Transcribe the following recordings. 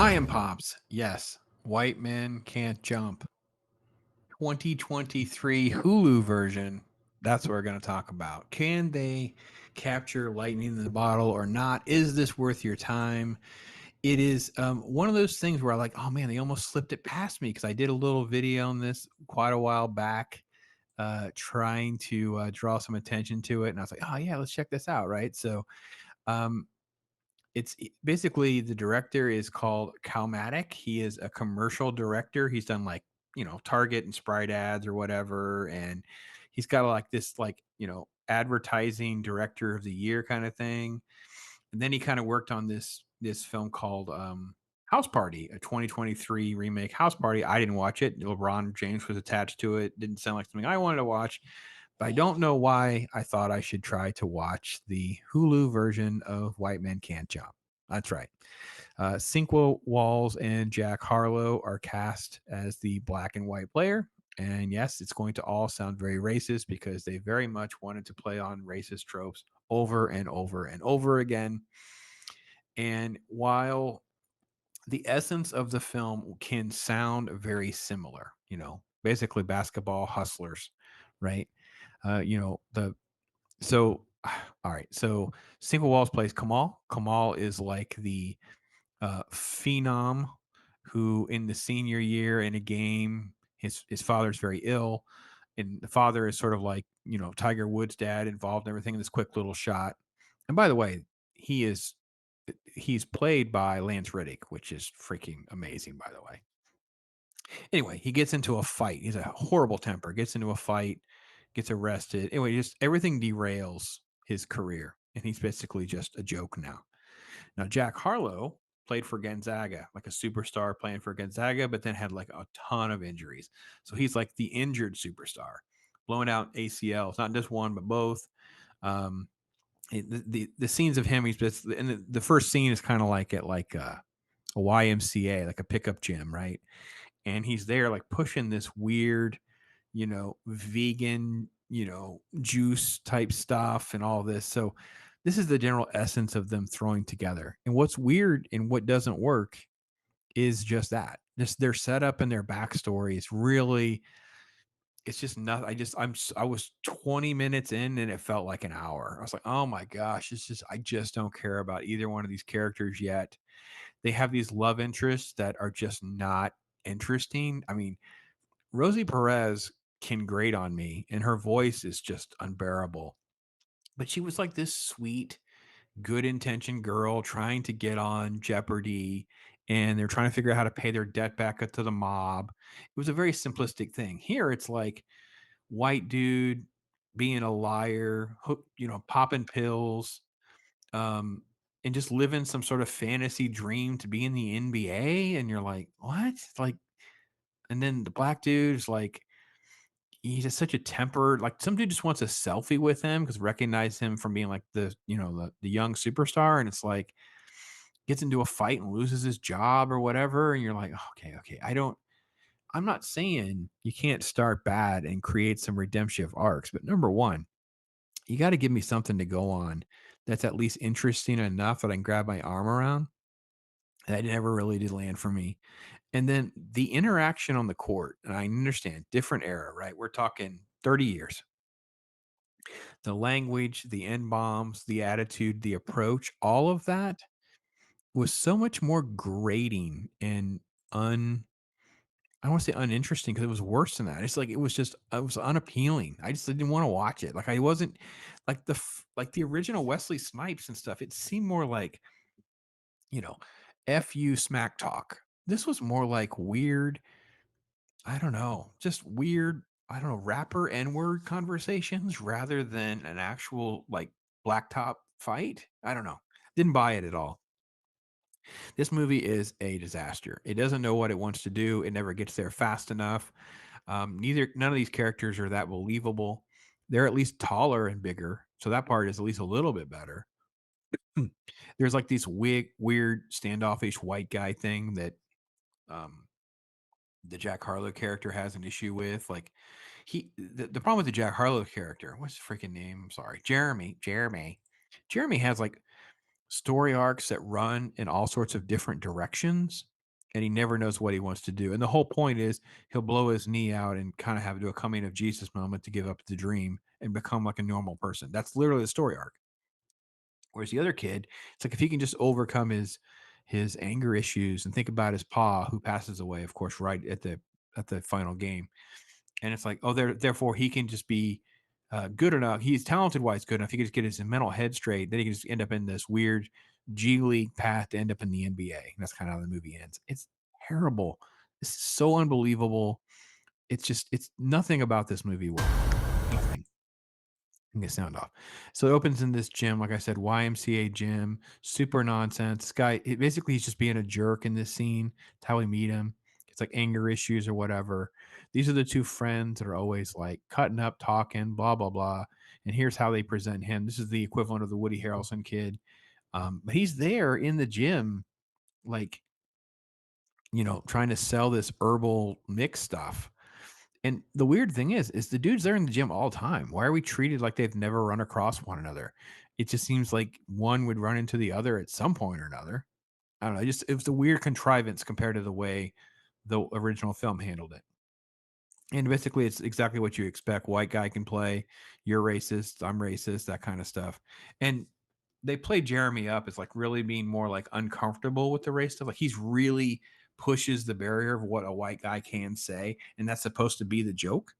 I am Pops. Yes, White Men Can't Jump. 2023 Hulu version. That's what we're going to talk about. Can they capture lightning in the bottle or not? Is this worth your time? It is one of those things where I like, oh man, they almost slipped it past me because I did a little video on this quite a while back, trying to draw some attention to it. And I was like, oh yeah, let's check this out. Right. So, um, basically the director is called Calmatic. He is a commercial director. He's done like, Target and Sprite ads or whatever. And he's got like this, like, advertising director of the year kind of thing. And then he kind of worked on this film called House Party, a 2023 remake House Party. I didn't watch it. LeBron James was attached to it. Didn't sound like something I wanted to watch. But I don't know why I thought I should try to watch the Hulu version of White Men Can't Jump. That's right. Cinco Walls and Jack Harlow are cast as the black and white player. And yes, it's going to all sound very racist because they very much wanted to play on racist tropes over and over and over again. And while the essence of the film can sound very similar, basically basketball hustlers, right? The so all right. So Single Walls plays Kamal. Kamal is like the phenom who, in the senior year in a game, his father's very ill, and the father is sort of like Tiger Woods' dad, involved in everything in this quick little shot. And by the way, he is he's played by Lance Riddick, which is freaking amazing. By the way, anyway, he gets into a fight. He's a horrible temper. Gets into a fight, gets arrested. Anyway, just everything derails his career, and he's basically just a joke now. Now, Jack Harlow played for Gonzaga, like a superstar playing for Gonzaga, but then had like a ton of injuries. So he's like the injured superstar, blowing out ACLs, not just one, but both. Um, the scenes of him, he's just, and the first scene is kind of like at like a YMCA, like a pickup gym, right? And he's there like pushing this weird, vegan, juice type stuff and all this. So this is the general essence of them throwing together. And what's weird and what doesn't work is just that. Just their setup and their backstory is really, it's just not. I was 20 minutes in and it felt like an hour. I was like, oh my gosh, I just don't care about either one of these characters yet. They have these love interests that are just not interesting. I mean, Rosie Perez can grate on me, and her voice is just unbearable. But she was like this sweet, good intentioned girl trying to get on Jeopardy, and they're trying to figure out how to pay their debt back up to the mob. It was a very simplistic thing. Here, it's like white dude being a liar, popping pills, um, and just living some sort of fantasy dream to be in the NBA. And you're like, what? Like, and then the black dude is like, he's just such a temper. Like some dude just wants a selfie with him because recognize him from being like the young superstar, and it's like gets into a fight and loses his job or whatever, and you're like, "Oh, okay, I don't. I'm not saying you can't start bad and create some redemptive arcs, but number one, you got to give me something to go on that's at least interesting enough that I can grab my arm around. That never really did land for me. And then the interaction on the court, and I understand different era, right? We're talking 30 years. The language, the N bombs, the attitude, the approach, all of that was so much more grating and un I don't want to say uninteresting because it was worse than that. It's like it was unappealing. I just didn't want to watch it. Like I wasn't like like the original Wesley Snipes and stuff. It seemed more like, you know, FU smack talk. This was more like weird, I don't know, just weird, I don't know, rapper N-word conversations rather than an actual like blacktop fight. I don't know. Didn't buy it at all. This movie is a disaster. It doesn't know what it wants to do. It never gets there fast enough. None of these characters are that believable. They're at least taller and bigger, so that part is at least a little bit better. There's like this weird standoffish white guy thing that um, the Jack Harlow character has an issue with. Like the problem with the Jack Harlow character, what's his freaking name? I'm sorry, Jeremy has like story arcs that run in all sorts of different directions. and he never knows what he wants to do. And the whole point is he'll blow his knee out and kind of have to do a coming of Jesus moment to give up the dream and become like a normal person. That's literally the story arc. Whereas the other kid, it's like if he can just overcome his anger issues and think about his pa who passes away, of course, right at the final game. And it's like, oh, therefore he can just be good enough. He's talented wise good enough. He can just get his mental head straight. Then he can just end up in this weird G League path to end up in the NBA. And that's kind of how the movie ends. It's terrible. It's so unbelievable. It's nothing about this movie works. Nothing. Get sound off. So it opens in this gym, like I said, YMCA gym, super nonsense. This guy, basically, he's just being a jerk in this scene. It's how we meet him. It's like anger issues or whatever. These are the two friends that are always like cutting up, talking, blah, blah, blah. And here's how they present him. This is the equivalent of the Woody Harrelson kid. But he's there in the gym, like, trying to sell this herbal mix stuff. And the weird thing is the dudes there in the gym all the time. Why are we treated like they've never run across one another? It just seems like one would run into the other at some point or another. I don't know. It was a weird contrivance compared to the way the original film handled it. And basically, it's exactly what you expect. White guy can play. You're racist. I'm racist. That kind of stuff. And they play Jeremy up as like really being more like uncomfortable with the race stuff. Like he's really pushes the barrier of what a white guy can say, and that's supposed to be the joke.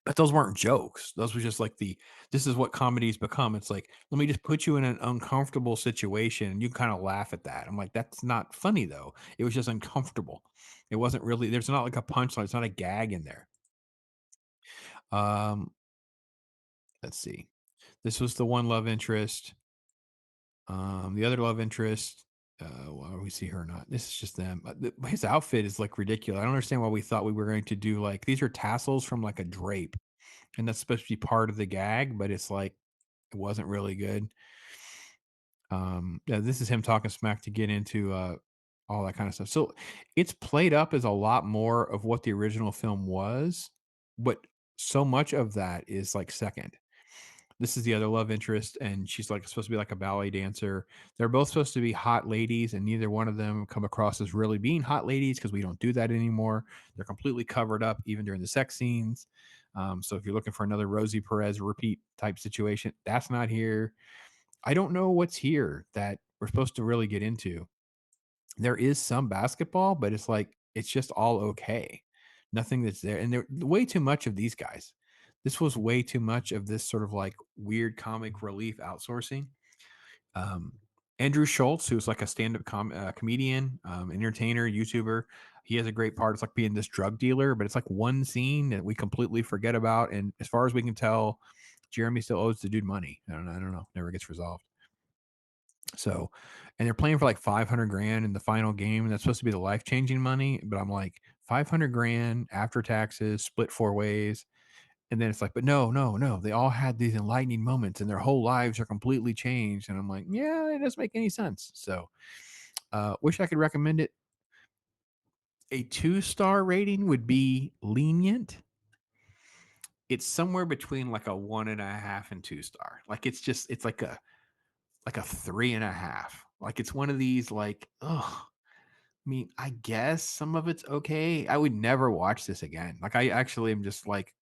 But those weren't jokes. Those were just like this is what comedy's become. It's like, let me just put you in an uncomfortable situation and you kind of laugh at that. I'm like, that's not funny though. It was just uncomfortable. It wasn't really, there's not like a punchline, it's not a gag in there. Um, let's see. This was the one love interest. The other love interest, well, we see her or not. This is just them. His outfit is like ridiculous. I don't understand why we thought we were going to do like these are tassels from like a drape, and that's supposed to be part of the gag, but it's like it wasn't really good. Yeah, this is him talking smack to get into all that kind of stuff. So it's played up as a lot more of what the original film was, but so much of that is like second. This is the other love interest, and she's like supposed to be like a ballet dancer. They're both supposed to be hot ladies, and neither one of them come across as really being hot ladies because we don't do that anymore. They're completely covered up even during the sex scenes. So if you're looking for another Rosie Perez repeat type situation, that's not here. I don't know what's here that we're supposed to really get into. There is some basketball, but it's like it's just all okay. Nothing that's there, and there way too much of these guys. This was way too much of this sort of like weird comic relief outsourcing. Um, Andrew Schultz, who's like a stand-up comedian, entertainer, YouTuber, he has a great part. It's like being this drug dealer, but it's like one scene that we completely forget about. And as far as we can tell, Jeremy still owes the dude money. I don't know. Never gets resolved. So, and they're playing for like 500 grand in the final game. That's supposed to be the life changing money. But I'm like, 500 grand after taxes, split four ways. And then it's like, but no, no, no. They all had these enlightening moments and their whole lives are completely changed. And I'm like, yeah, it doesn't make any sense. So, wish I could recommend it. A 2-star rating would be lenient. It's somewhere between like a 1.5 and 2-star. Like it's like a 3.5. Like it's one of these like, oh, I mean, I guess some of it's okay. I would never watch this again. Like I actually am just like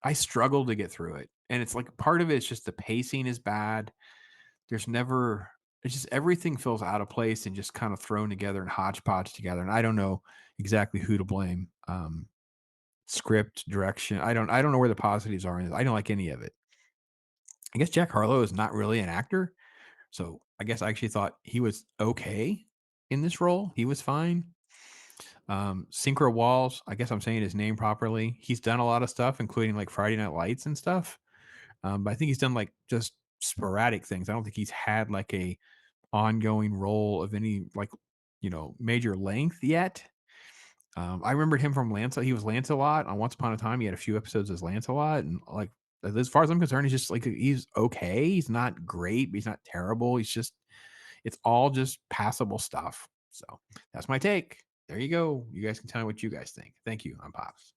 I struggle to get through it. And it's like part of it is just the pacing is bad. There's never it's just everything feels out of place and just kind of thrown together and hodgepodge together. And I don't know exactly who to blame. Script, direction. I don't know where the positives are in it. I don't like any of it. I guess Jack Harlow is not really an actor. So I guess I actually thought he was okay in this role. He was fine. Synchro Walls, I guess I'm saying his name properly. He's done a lot of stuff, including like Friday Night Lights and stuff. But I think he's done like just sporadic things. I don't think he's had like a ongoing role of any like major length yet. I remembered him from Lance. He was Lancelot on Once Upon a Time. He had a few episodes as Lancelot, and like as far as I'm concerned, he's just like he's okay. He's not great, but he's not terrible. It's all just passable stuff. So that's my take. There you go. You guys can tell me what you guys think. Thank you. I'm Pops.